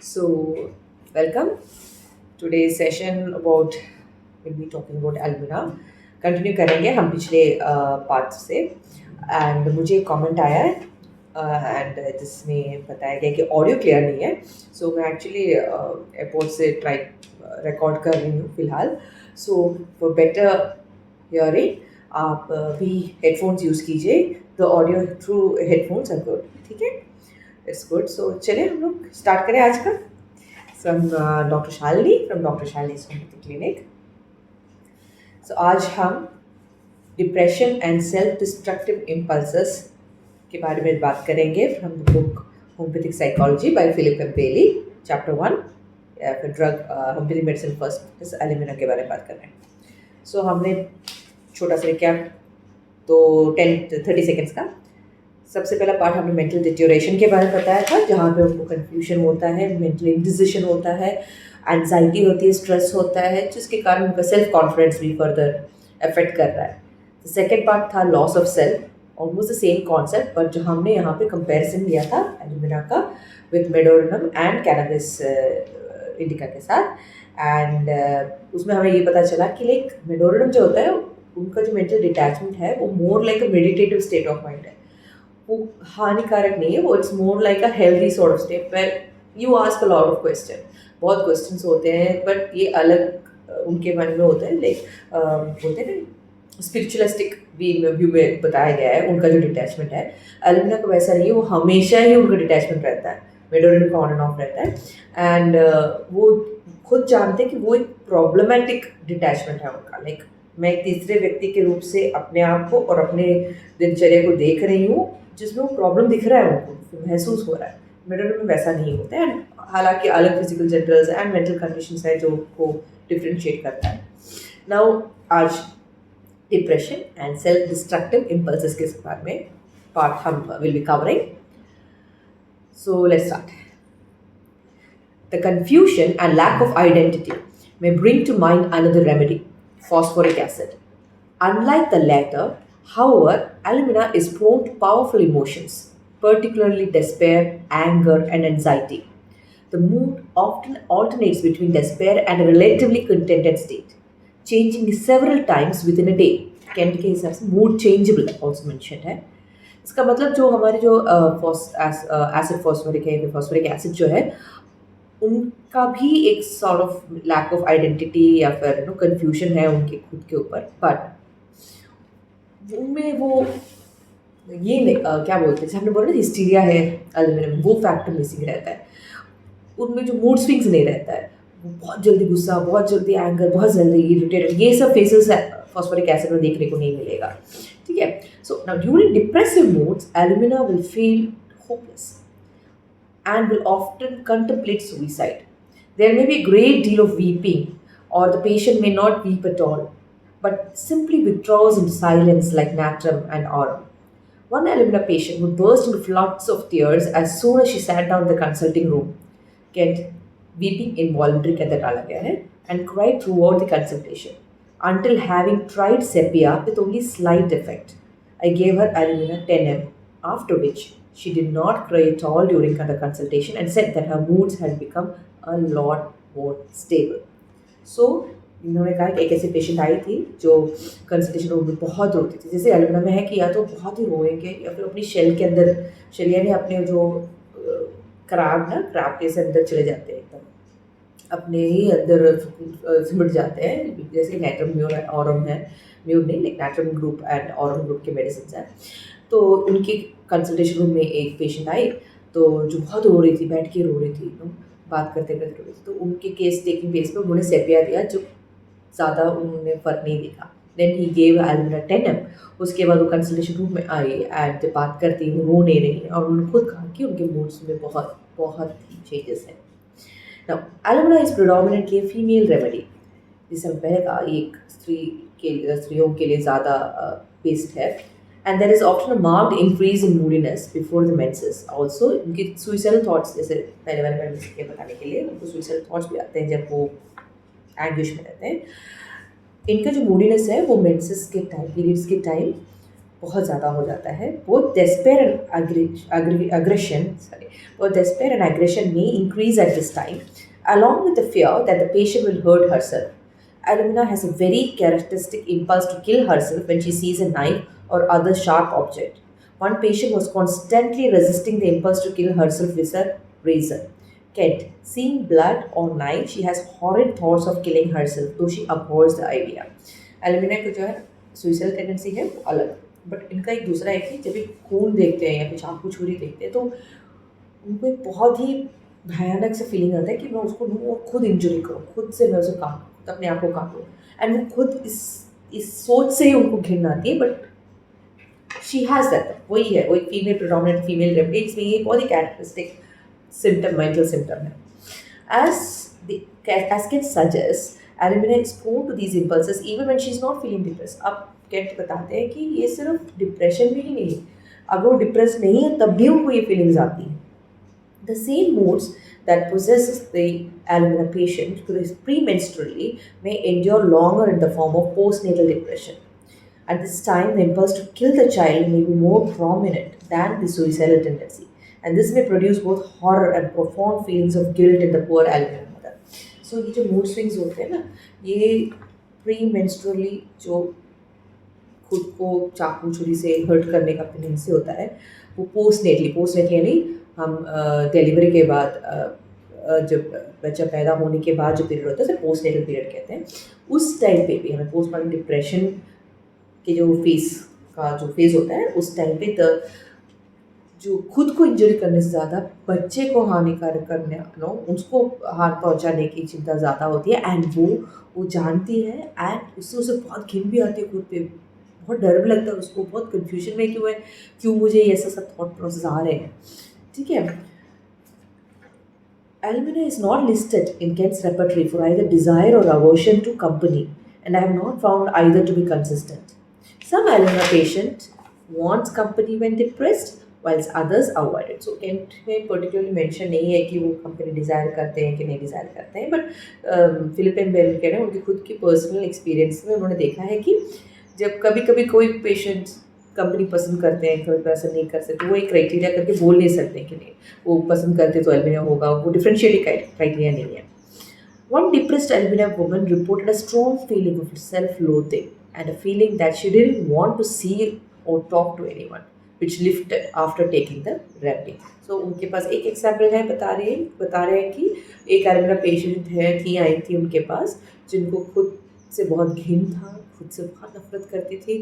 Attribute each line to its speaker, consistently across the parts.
Speaker 1: So, welcome. Today's session about we'll be talking about Almira. Continue करेंगे हम पिछले part से एंड मुझे एक कमेंट आया है एंड जिसमें बताया गया कि ऑडियो क्लियर नहीं है सो मैं एक्चुअली एयरपोर्ट से ट्राई रिकॉर्ड कर रही हूँ फिलहाल सो फॉर बेटर हियरिंग आप भी हेडफोन्स यूज़ कीजिए the audio through headphones are good ठीक है इट्स गुड सो चलिए हम लोग स्टार्ट करें आज का from Dr. Shalini from Dr. Shalini's Homeopathy Clinic. So आज हम depression and self destructive impulses के बारे में बात करेंगे from the book Homeopathic Psychology by Philip Campelli chapter 1 या फिर ड्रग होम्योपैथिक मेडिसिन फर्स्ट एलिमिना के बारे में बात कर रहे हैं सो हमने छोटा सा रिकैप तो 10-30 सेकेंड्स का सबसे पहला पार्ट हमने मेंटल डिटेरियोरेशन के बारे में बताया था जहाँ पे उनको कन्फ्यूजन होता है मेंटल इंडिसिजन होता है एंजाइटी होती है स्ट्रेस होता है जिसके कारण उनका सेल्फ कॉन्फिडेंस भी फर्दर अफेक्ट कर रहा है सेकेंड पार्ट था loss of self almost the same concept but जो हमने यहाँ पे कंपैरिजन लिया था एलिमिना का with medorrhinum and cannabis indica के साथ एंड उसमें हमें ये पता चला कि लाइक मेडोरिनम जो होता है उनका जो मेंटल डिटैचमेंट है वो more like a meditative state of mind है वो हानिकारक नहीं है वो it's more like a healthy sort of state where you ask a lot of question बहुत क्वेश्चंस होते हैं बट ये अलग उनके मन में होता है लाइक बोलते हैं ना स्पिरिचुअलिस्टिक व्यू में बताया गया है उनका जो डिटैचमेंट है एलिमिना का वैसा नहीं है वो हमेशा ही उनका डिटैचमेंट रहता है मेडोरिन का ऑन एंड ऑफ रहता है एंड वो खुद जानते हैं कि वो एक प्रॉब्लमेटिक डिटैचमेंट है उनका लाइक मैं एक तीसरे व्यक्ति के रूप से अपने आप को और अपने दिनचर्या को देख रही हूँ जिसमें वो प्रॉब्लम दिख रहा है उनको महसूस हो रहा है मेडोरिन में वैसा नहीं होता है हालांकि अलग physical generals and mental conditions है जो को डिफ्रेंशिएट करता है नाउ आज depression and self destructive impulses के बारे में पार्ट हम will be covering so let's start the confusion and lack of identity may bring to mind another remedy, phosphoric acid. Unlike the latter, however, alumina is prone to powerful emotions, particularly despair, anger, and anxiety. The mood often alternates between despair and a relatively contented state, changing several times within a day. Kent के हिसाब से mood changeable also mention है इसका मतलब जो हमारे जो acid phosphoric है फॉस्फोरिक एसिड जो है उनका भी एक sort of lack of identity या फिर कंफ्यूजन है उनके खुद के ऊपर बट उनमें वो ये क्या बोलते हैं जैसे हमने बोला ना हिस्टीरिया है एल्यूमिनियम वो फैक्टर मिसिंग रहता है उनमें जो मूड स्विंग्स नहीं रहता है वो बहुत जल्दी गुस्सा बहुत जल्दी एंगर बहुत जल्दी इरिटेटेड ये सब फेसेस फॉस्फोरिक एसिड में देखने को नहीं मिलेगा ठीक है so now during depressive moods alumina will feel hopeless and will often contemplate suicide. There may be a great deal of weeping, or the patient may not weep at all, but simply withdraws into silence like natrum and aurum. One alumina patient would burst into floods of tears as soon as she sat down in the consulting room, get weeping involuntary कहते डाला गया है, and cried throughout the consultation, until having tried sepia with only slight effect. I gave her alumina 10 m, after which she did not cry at all during the consultation and said that her moods had become a lot more stable. So, इन्होंने कहा कि एक ऐसी patient आई थी जो consultation room में बहुत रोती थी जैसे एल्यूमिना में है कि या तो बहुत ही रोएंगे या फिर अपनी शेल के अंदर शेल यानी अपने जो क्रैब के अंदर चले जाते हैं एकदम अपने ही अंदर सिमट जाते हैं जैसे नैट्रम म्यूर ऑरम है म्यूर नहीं like natrum group and Aurum group के मेडिसिन हैं तो उनकी कंसल्टेशन रूम में एक पेशेंट आई तो जो बहुत रो रही थी बैठ के रो रही थी बात करते करते रो रही थी तो उनके केस टेकिंग बेस पे उन्होंने सेपिया दिया जो ज़्यादा उन्होंने फ़र्क नहीं दिखा then he gave alumina 10 m उसके बाद वो कंसल्टेशन रूम में आई एंड जब बात करती वो रो नहीं रही और उन्होंने खुद कहा कि उनके मूड्स में बहुत बहुत ही चेंजेस हैं now alumina is predominantly a female remedy जिसे हम पहले कहा एक स्त्रियों के लिए ज़्यादा बेस्ड है and there is often a marked increase in moodiness before the menses. Also, उनकी suicidal thoughts जैसे पहले वाले में के बताने के लिए उनको suicidal thoughts भी आते हैं जब वो anguish में रहते हैं इनका जो moodiness है वो menses के टाइम periods के टाइम बहुत ज़्यादा हो जाता है. Both despair and aggression may increase at this time, along with the fear that the patient will hurt herself. Alumina has a very characteristic impulse to kill herself when she sees a knife or other sharp object. One patient was constantly resisting the impulse to kill herself with a razor. Kent, seeing blood or knife, she has horrid thoughts of killing herself, though she abhors the idea. Alumina को जो है suicide tendency है वो अलग, but इनका एक दूसरा है कि जब भी खून देखते हैं या फिर चाकू छुरी देखते हैं तो उनको एक बहुत ही भयानक सा फीलिंग आता है कि मैं उसको लूँ और खुद इंजरी करूँ, खुद से मैं उसे काटूँ, खुद अपने आप को काटूँ. एंड वो खुद इस सोच से ही उनको घिन आती है. बट शी हैज़ दैट, वही है, वही फीमेल प्रोडोमिनेंट फीमेल रेप्टिक्स में ये बहुत ही कैरेक्टरिस्टिक symptom, mental symptom है. As Kent suggests, Alumina is prone to these impulses even when she is not feeling depressed. अब Kent बताते हैं कि ये सिर्फ डिप्रेशन में ही नहीं, अगर वो डिप्रेस नहीं है तब भी उनको ये फीलिंग्स आती हैं. The same moods that possesses the Alumina patient premenstrually may endure longer in the form of postnatal depression. At this time, the impulse to kill the child may be more prominent than the suicidal tendency, and this may produce both horror and profound feelings of guilt in the poor alumina mother. So ये जो mood swings होते हैं ना, ये प्री-मेंस्ट्रुअली जो खुद को चाकू छुरी से हर्ट करने का टेंडेंसी होता है, वो पोस्टनेटली यानी हम डिलीवरी के बाद जब बच्चा पैदा होने के बाद जो पीरियड होता है उसे पोस्टनेटल पीरियड कहते हैं. उस टाइम पे भी हमें पोस्टमार्टम डिप्रेशन के जो फेज़ होता है उस टाइम पे जो खुद को इंजरी करने से ज़्यादा बच्चे को हानिकारक करने उसको हाथ पहुंचाने की चिंता ज़्यादा होती है. एंड वो जानती है एंड उससे उसे बहुत घिन भी आती है खुद पे, बहुत डर भी लगता है उसको, बहुत कन्फ्यूजन में क्यों मुझे ऐसा सब थॉट प्रोसेस आ रहे हैं. ठीक है. Alumina is not listed in Kent's repertory for either desire or aversion to company, and I have not found either to be consistent. Some alumina patient wants company when depressed, whilst others avoid it. So Kent में particularly mention नहीं है कि वो company desire करते हैं कि नहीं desire करते हैं, but फिलिप एंड बेल कह रहे हैं उनकी खुद की पर्सनल एक्सपीरियंस में उन्होंने देखा है कि जब कभी कभी कोई पेशेंट कंपनी पसंद करते हैं, कोई पसंद नहीं कर सकते, वो एक क्राइटेरिया करके बोल नहीं सकते कि नहीं वो पसंद करते तो एल्यूमिना होगा, वो डिफरेंशिएटिंग क्राइटेरिया नहीं है. One depressed alumina woman reported a strong feeling of self-loathing and a feeling that she didn't want to see or talk to anyone, which lifted after taking the remedy. So उनके पास एक example है, बता रहे हैं कि एक alumina patient आई थी उनके पास जिनको खुद से बहुत घिन था, खुद से बहुत नफरत करती थी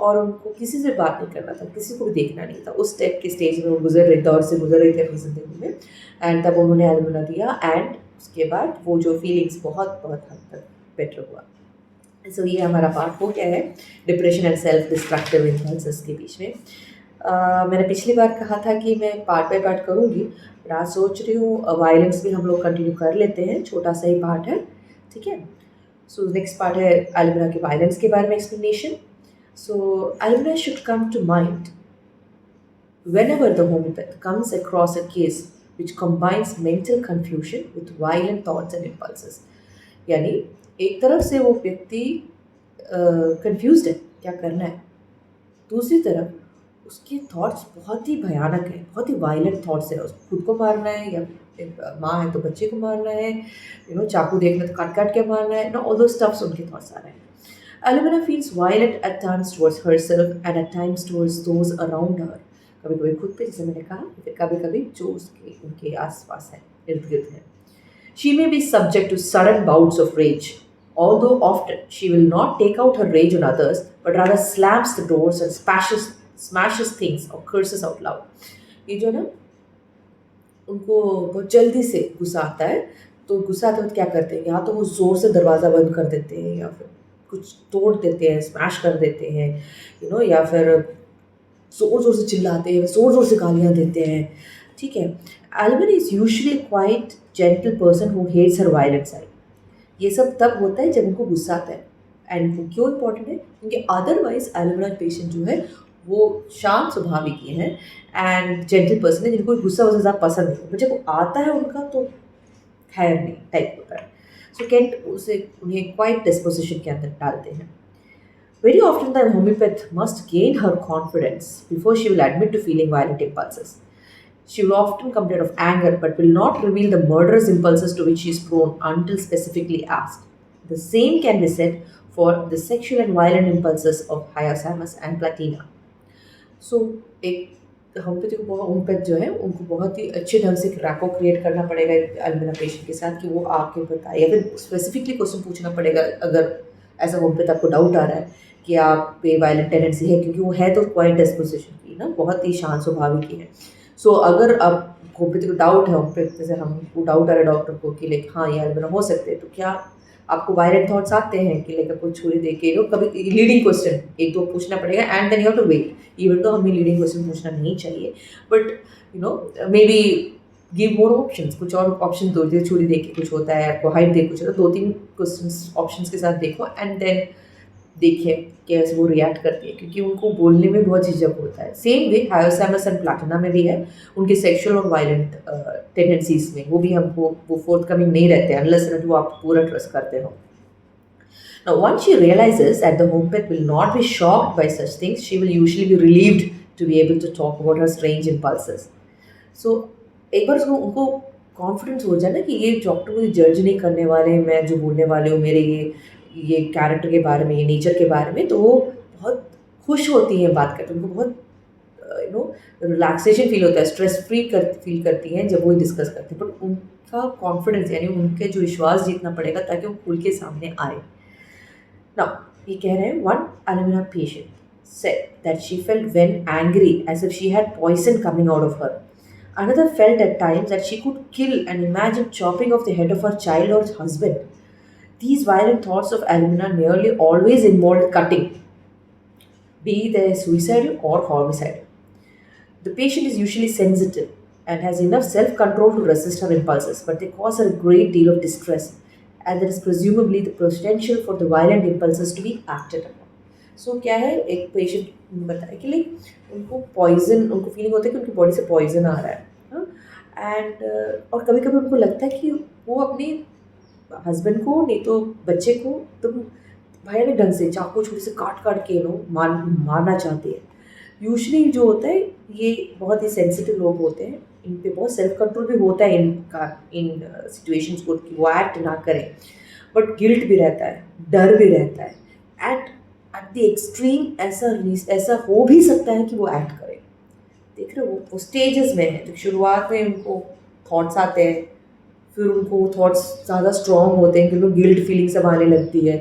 Speaker 1: और उनको किसी से बात नहीं करना था, किसी को भी देखना नहीं था. उस टाइप के स्टेज में वो दौर से गुजर रही थी अपनी ज़िंदगी में. एंड तब उन्होंने एल्यूमिना दिया एंड उसके बाद वो जो फीलिंग्स बहुत हद तक बेटर हुआ. सो ये हमारा पार्ट हो गया है depression and self destructive impulses के बीच में. मैंने पिछली बार कहा था कि मैं पार्ट बाय पार्ट करूँगी, पर आज सोच रही हूँ वायलेंस भी हम लोग कंटिन्यू कर लेते हैं, छोटा सा ही पार्ट है. ठीक है. सो नेक्स्ट पार्ट है एल्यूमिना के वायलेंस के बारे में explanation. So alumina should come to mind whenever the homeopath comes across a case which combines mental confusion with violent thoughts and impulses. यानी एक तरफ से वो व्यक्ति कंफ्यूज्ड है क्या करना है, दूसरी तरफ उसके थॉट्स बहुत ही भयानक है, बहुत ही वायलेंट थॉट्स है. उसको खुद को मारना है या माँ है तो बच्चे को मारना है, चाकू देखना तो काट के मारना है, ऑल दो स्टफ्स उनके थॉट्स आ रहे हैं. Alumina feels violent at times towards herself and at times towards those around her. कभी कभी खुद पे, जैसे मैंने कहा, फिर कभी कभी जो उनके आसपास है, इर्द गिर्द है. She may be subject to sudden bouts of rage, although often she will not take out her rage on others, but rather slams the doors and smashes things or curses out loud. ये जो ना उनको बहुत जल्दी से गुस्सा आता है, तो गुस्सा आते वक्त क्या करते हैं, या तो वो ज़ोर से दरवाज़ा बंद कर देते हैं या फिर कुछ तोड़ देते हैं, स्मैश कर देते हैं, या फिर ज़ोर से चिल्लाते हैं, ज़ोर से गालियाँ देते हैं. ठीक है. Alumina is usually quite gentle person who hates her violent side. ये सब तब होता है जब उनको गुस्सा आता है. एंड वो क्यों इम्पॉर्टेंट है, क्योंकि अदरवाइज एल्यूमिना पेशेंट जो है वो शांत स्वभाव की हैं एंड जेंटल पर्सन है जिनको गुस्सा वैसे ज़्यादा पसंद नहीं, बट जब आता है उनका तो खैर नहीं टाइप होता है. सो केंट उन्हें क्वाइट डिस्पोजिशन के अंदर डालते हैं. Very often, the homeopath must gain her confidence before she will admit to feeling violent impulses. She will often complain of anger but will not reveal the murderous impulses to which she is prone until specifically asked. The same can be said for the sexual and violent impulses of Hyacinthus and Platina. सो एक homeopathy को बहुत homeopath जो है उनको बहुत ही अच्छे ढंग से रैपो क्रिएट करना पड़ेगा अल्बिना पेशेंट के साथ कि वो आके बताए, या फिर स्पेसिफिकली क्वेश्चन पूछना पड़ेगा अगर एज अ होम्योपैथ आपको डाउट आ रहा है कि आप पे वायलेंट टेंडेंसी है, क्योंकि वो है तो क्वाइट डिस्पोजिशन की ना, बहुत ही शांत स्वभाव की है। सो अगर आप होम्योपैथी को डाउट है, होम्योपैथ जैसे हमको डाउट आ रहा है डॉक्टर को कि लाइक हाँ ये अल्बिना हो सकते हैं, तो क्या आपको वायलेंट थॉट्स आते हैं कि लाइक आपको छुरी दे के कभी लीडिंग क्वेश्चन एक दो पूछना पड़ेगा and then you have to wait, even तो हमें लीडिंग क्वेश्चन पूछना नहीं चाहिए, but you know maybe give more options, कुछ और ऑप्शन दो, जैसे छुरी देख के कुछ होता है, आपको हाइट देख कुछ होता है, दो तीन क्वेश्चन ऑप्शंस के साथ देखो एंड देन देखिए कैसे वो रिएक्ट करती है, क्योंकि उनको बोलने में बहुत झिझक होता है। सेम वे हायोसामस एंड प्लाटिना में भी है, उनके सेक्सुअल और वायलेंट टेंडेंसीज में वो भी हमको वो फोर्थ कमिंग नहीं रहते अनलेस वो आप पूरा ट्रस्ट करते हो। Now, once she realizes that the homeopath will not be shocked by such things, she will usually be relieved to be able to talk about her strange impulses. So, एक बार उसको उनको confidence हो जाए ना कि ये डॉक्टर मुझे जज नहीं करने वाले, मैं जो बोलने वाले हूँ मेरे ये कैरेक्टर के बारे में, ये नेचर के बारे में, तो वो बहुत खुश होती हैं बात करते, उनको बहुत यू नो रिलैक्सेशन फील होता है, स्ट्रेस फ्री फील करती हैं जब वो डिस्कस करती हैं, बट उनका कॉन्फिडेंस यानी उनके जो विश्वास जीतना पड़ेगा ताकि वो खुल के सामने आए। Now, ये कह रहे हैं one alumina patient said that she felt when angry as if she had poison coming out of her. Another felt at times that she could kill and imagined chopping off the head of her child or husband. These violent thoughts of alumina nearly always involved cutting, be they suicidal or homicidal. The patient is usually sensitive and has enough self control to resist her impulses, but they cause her a great deal of distress, and there is presumably the potential for the violent impulses to be acted upon. सो क्या है, एक patient बताया कि like उनको poison, उनको feeling होता है कि उनकी बॉडी से पॉइजन आ रहा है एंड और कभी कभी उनको लगता है कि वो अपने हस्बैंड को नहीं तो बच्चे को तो भयानक ढंग से चाकू छुरी से काट काट के मारना चाहते हैं। यूजुअली जो होता है ये बहुत ही सेंसिटिव लोग होते हैं, इन पे बहुत सेल्फ कंट्रोल भी होता है इन सिचुएशंस को कि वो एक्ट ना करें, बट गिल्ट भी रहता है, डर भी रहता है, एट द एक्सट्रीम ऐसा हो भी सकता है कि वो एक्ट करे। देख रहे हो वो स्टेजेस में है, तो शुरुआत में उनको थॉट्स आते हैं, फिर उनको थॉट्स ज़्यादा स्ट्रॉन्ग होते हैं कि उनको गिल्ट फीलिंग सब आने लगती है,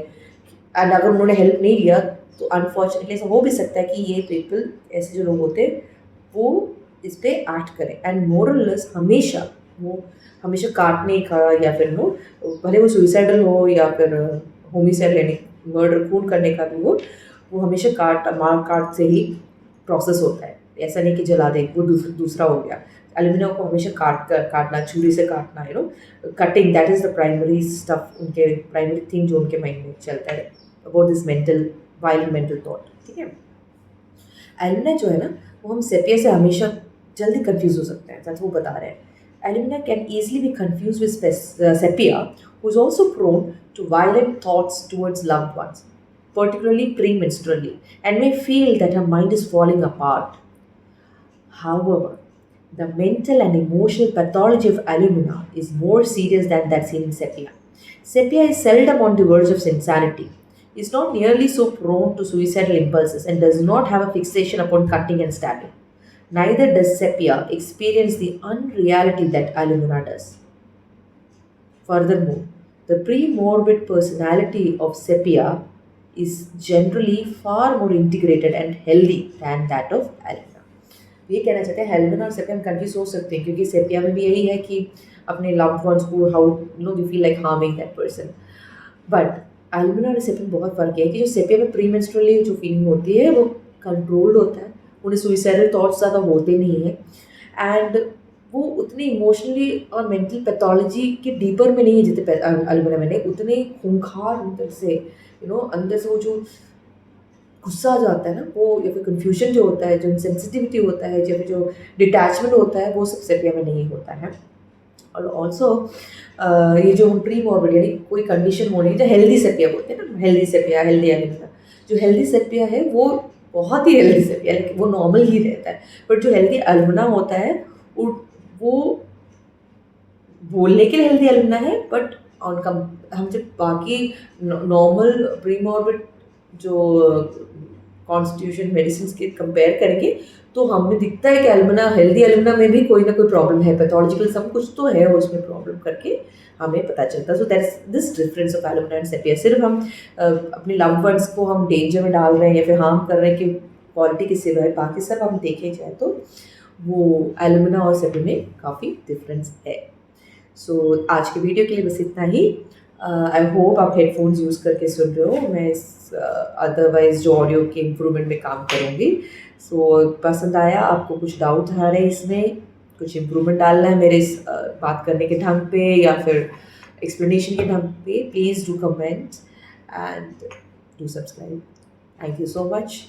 Speaker 1: एंड अगर उन्होंने हेल्प नहीं लिया तो अनफॉर्चुनेटली ऐसा हो भी सकता है कि ये पीपल ऐसे जो लोग होते हैं वो इस पर एक्ट करें, एंड मोरलेस हमेशा काटने का या फिर भले वो सुइसाइडल हो या फिर होमिसाइड यानी मर्डर खून करने का भी हो, वो हमेशा काट से ही प्रोसेस होता है, ऐसा नहीं कि जला दे वो दूसरा हो गया। एल्यूमिनियम को हमेशा काटना, छुरी से काटना, cutting, that is the primary stuff, उनके प्राइमरी थिंग जो उनके माइंड में चलता है about this wild mental thought. ठीक है, एल्यूमिना जो है ना वो हम सेपिया से हमेशा जल्दी कंफ्यूज हो सकते हैं, जैसे वो बता रहे हैं। Alumina can easily be confuse with sepia who is also prone to violent thoughts towards loved ones, particularly premenstrually, and may feel that her mind is falling apart. However, the mental and emotional pathology of alumina is more serious than that seen in sepia. Sepia is seldom on the verge of insanity, is not nearly so prone to suicidal impulses, and does not have a fixation upon cutting and stabbing. Neither does sepia experience the unreality that alumina does. Furthermore, the pre-morbid personality of sepia is generally far more integrated and healthy than that of alumina. ये कहना चाहते हैं alumina और sepia हम confuse हो सकते हैं, क्योंकि सेपिया में भी यही है कि अपने लव्ड वंस को how we feel like harming that person, but alumina और सेपिया में बहुत फ़र्क है कि जो सेपिया में प्रीमेंस्ट्रुअली जो फीलिंग होती है वो कंट्रोल्ड होता है, उन्हें सुइसाइडल थॉट्स ज़्यादा होते नहीं हैं, एंड वो उतने इमोशनली और मेंटल पैथोलॉजी के डीपर में नहीं है जितने एल्यूमिना में नहीं, उतने खूंखार अंदर से अंदर से वो जो गुस्सा आ जाता है ना, वो या फिर कन्फ्यूजन जो होता है, जो सेंसिटिविटी होता है, या फिर जो डिटैचमेंट होता है, वो सब सेपिया में नहीं होता है। और ऑल्सो ये जो हम प्री मॉर्बिड यानी कोई कंडीशन होनी है, जो हेल्दी सेपिया बोलते हैं ना, हेल्दी सेपिया, हेल्दी एल्यूमिना, जो हेल्दी सेपिया है वो बहुत ही हेल्दी सेपिया है, वो नॉर्मल ही रहता है। बट जो हेल्दी एल्युमिना होता है वो बोलने के लिए हेल्दी एल्युमिना है, बट ऑन कम हम जब बाकी नॉर्मल प्रीमॉर्बिड जो कॉन्स्टिट्यूशन मेडिसिन के कंपेयर करेंगे तो हमें दिखता है कि एल्युमिना, हेल्दी एल्युमिना में भी कोई ना कोई प्रॉब्लम है, पैथोलॉजिकल सब कुछ तो है उसमें प्रॉब्लम करके हमें पता चलता है। So that's this difference of alumina and sepia. सिर्फ हम अपने लव वंस को हम डेंजर में डाल रहे हैं या फिर हार्म कर रहे हैं कि क्वालिटी की सिवाय बाकी सब हम देखे जाए तो वो एल्युमिना और सेपिया में काफ़ी डिफरेंस है। सो आज के वीडियो के लिए बस इतना ही। आई होप आप हेडफोन्स यूज़ करके सुन रहे हो। मैं इस अदरवाइज जो ऑडियो के इम्प्रूवमेंट में काम करूँगी। सो पसंद आया, आपको कुछ डाउट आ रहे हैं इसमें, कुछ इम्प्रूवमेंट डालना है मेरे इस बात करने के ढंग पे या फिर एक्सप्लेनेशन के ढंग पे, please do comment and do subscribe. Thank you so much.